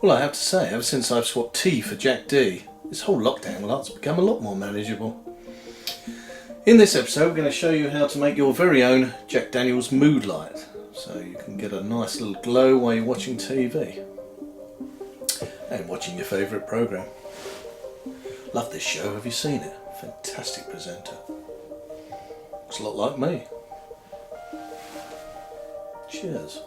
Well, I have to say, ever since I've swapped T for Jack D, this whole lockdown light's become a lot more manageable. In this episode, we're going to show you how to make your very own Jack Daniels mood light, so you can get a nice little glow while you're watching TV and watching your favourite programme. Love this show, have you seen it? Fantastic presenter. Looks a lot like me. Cheers.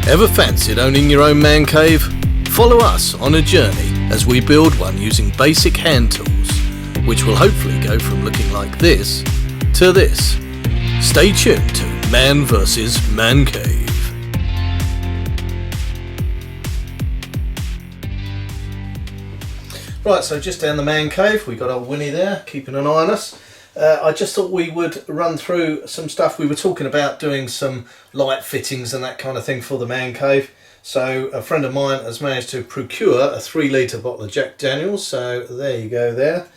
Ever fancied owning your own man cave? Follow us on a journey as we build one using basic hand tools, which will hopefully go from looking like this to this. Stay tuned to Man vs. Man Cave. Right, so just down the man cave, we got old Winnie there, keeping an eye on us. I just thought we would run through some stuff. We were talking about doing some light fittings and that kind of thing for the man cave. So a friend of mine has managed to procure a 3-litre bottle of Jack Daniels. So there you go there.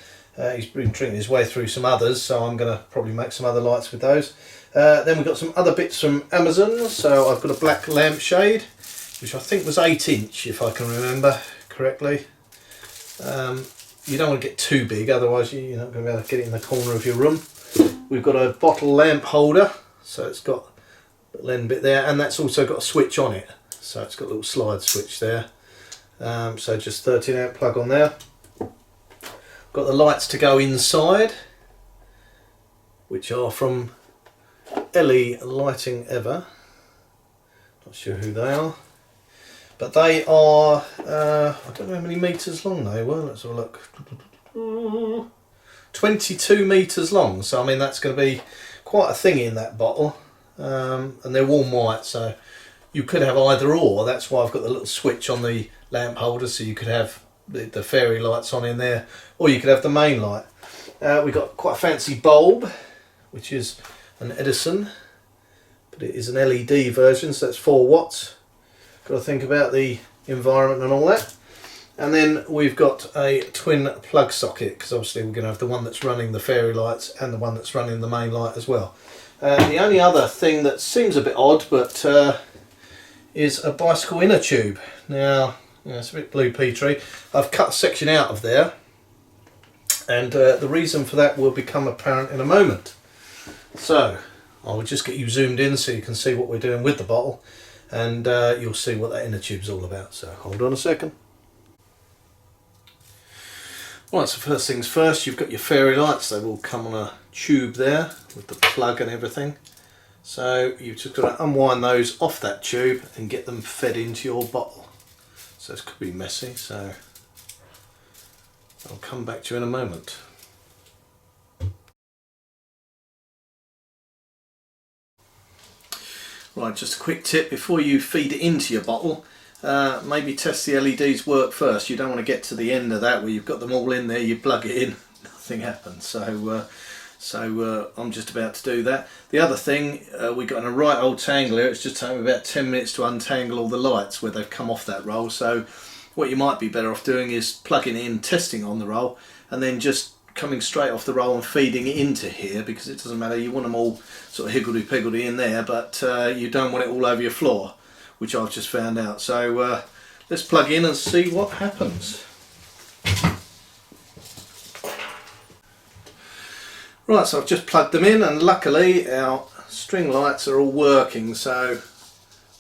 He's been drinking his way through some others, so I'm going to probably make some other lights with those. Then we've got some other bits from Amazon. So I've got a black lampshade, which I think was 8" if I can remember correctly. You don't want to get too big, otherwise you're not going to be able to get it in the corner of your room. We've got a bottle lamp holder, so it's got a little end bit there, and that's also got a switch on it. So it's got a little slide switch there. So just 13 amp plug on there. Got the lights to go inside, which are from LE Lighting Ever. Not sure who they are. But they are, I don't know how many metres long they were, let's have a look. 22 metres long, so I mean that's going to be quite a thing in that bottle. And they're warm white, so you could have either or. That's why I've got the little switch on the lamp holder, so you could have the fairy lights on in there, or you could have the main light. We've got quite a fancy bulb, which is an Edison, but it is an LED version, so that's 4 watts. Got to think about the environment and all that. And then we've got a twin plug socket, because obviously we're going to have the one that's running the fairy lights and the one that's running the main light as well. The only other thing that seems a bit odd, but is a bicycle inner tube. Now, it's a bit blue Petrie. I've cut a section out of there, and the reason for that will become apparent in a moment. So I'll just get you zoomed in so you can see what we're doing with the bottle. And you'll see what that inner tube's all about, so hold on a second. Right, so first things first, you've got your fairy lights. They will come on a tube there with the plug and everything. So you've just got to unwind those off that tube and get them fed into your bottle. So this could be messy, so I'll come back to you in a moment. Right, just a quick tip before you feed it into your bottle, maybe test the LEDs work first. You don't want to get to the end of that where you've got them all in there, you plug it in, nothing happens. So I'm just about to do that. The other thing, we got in a right old tangler. It's just taken about 10 minutes to untangle all the lights where they've come off that roll. So what you might be better off doing is plugging it in, testing on the roll, and then just coming straight off the roll and feeding it into here, because it doesn't matter, you want them all sort of higgledy-piggledy in there, but you don't want it all over your floor, which I've just found out. So let's plug in and see what happens. Right, so I've just plugged them in, and luckily our string lights are all working, so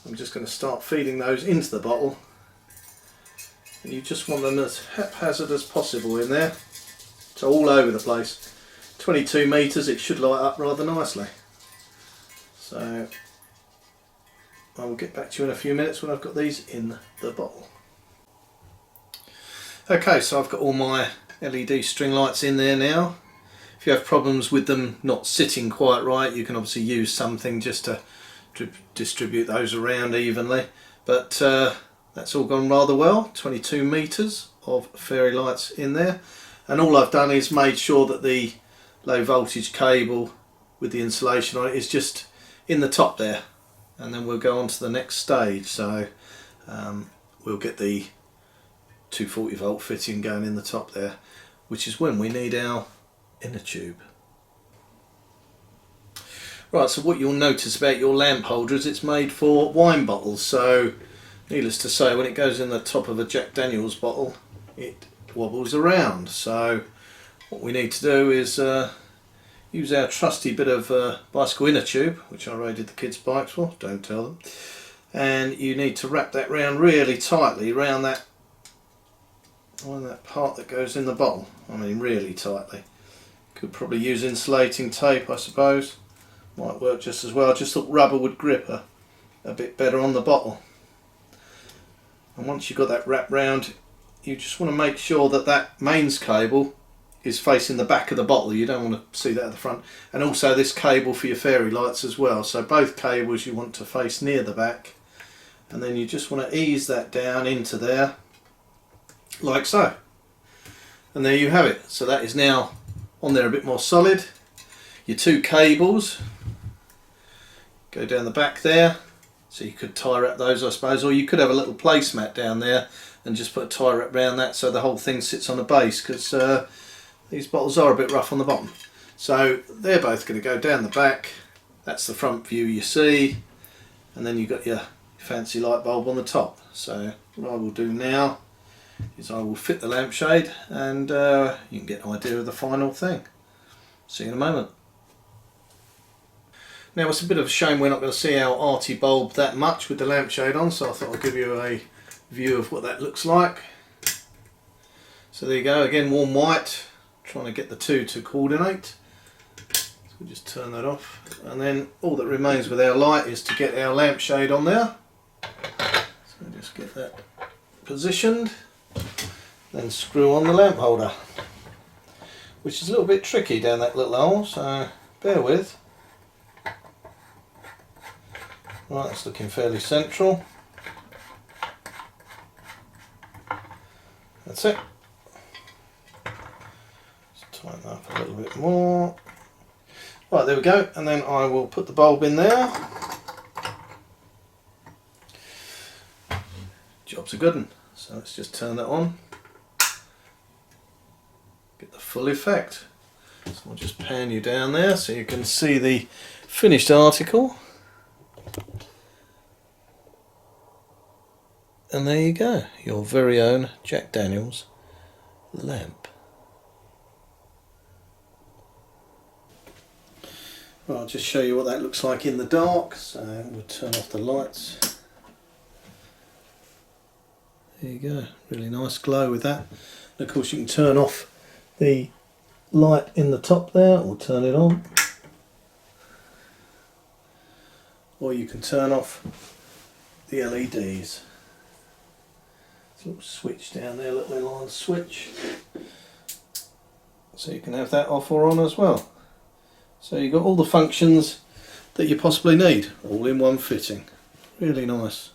I'm just going to start feeding those into the bottle. And you just want them as haphazard as possible in there. So all over the place. 22 metres, it should light up rather nicely. So I will get back to you in a few minutes when I've got these in the bottle. Okay, so I've got all my LED string lights in there now. If you have problems with them not sitting quite right, you can obviously use something just to distribute those around evenly. But that's all gone rather well. 22 metres of fairy lights in there. And all I've done is made sure that the low voltage cable with the insulation on it is just in the top there, and then we'll go on to the next stage. So we'll get the 240 volt fitting going in the top there, which is when we need our inner tube. Right, so what you'll notice about your lamp holder is it's made for wine bottles, so needless to say, when it goes in the top of a Jack Daniels bottle, it wobbles around. So what we need to do is use our trusty bit of bicycle inner tube, which I raided the kids' bikes for, don't tell them, and you need to wrap that round really tightly around that part that goes in the bottle. I mean really tightly. Could probably use insulating tape, I suppose. Might work just as well. I just thought rubber would grip a bit better on the bottle. And once you've got that wrapped round, you just want to make sure that that mains cable is facing the back of the bottle. You don't want to see that at the front. And also this cable for your fairy lights as well. So both cables you want to face near the back. And then you just want to ease that down into there, like so. And there you have it. So that is now on there a bit more solid. Your two cables go down the back there, so you could tie wrap those, I suppose, or you could have a little placemat down there and just put a tie wrap around that so the whole thing sits on a base, because these bottles are a bit rough on the bottom. So they're both going to go down the back. That's the front view you see, and then you've got your fancy light bulb on the top. So what I will do now is I will fit the lampshade, and you can get an idea of the final thing. See you in a moment. Now it's a bit of a shame we're not going to see our arty bulb that much with the lampshade on, so I thought I'd give you a view of what that looks like. So there you go, again warm white, trying to get the two to coordinate. So we'll just turn that off, and then all that remains with our light is to get our lampshade on there. So just get that positioned, then screw on the lamp holder, which is a little bit tricky down that little hole, so bear with. Right, it's looking fairly central. That's it. Just tighten that up a little bit more. Right, there we go, and then I will put the bulb in there. Job's a good one. So let's just turn that on. Get the full effect. So I'll just pan you down there so you can see the finished article. And there you go, your very own Jack Daniels lamp. Well, I'll just show you what that looks like in the dark. So we'll turn off the lights. There you go, really nice glow with that. And of course you can turn off the light in the top there, or turn it on. Or you can turn off the LEDs. Little switch down there, little inline switch, so you can have that off or on as well. So you've got all the functions that you possibly need all in one fitting. Really nice.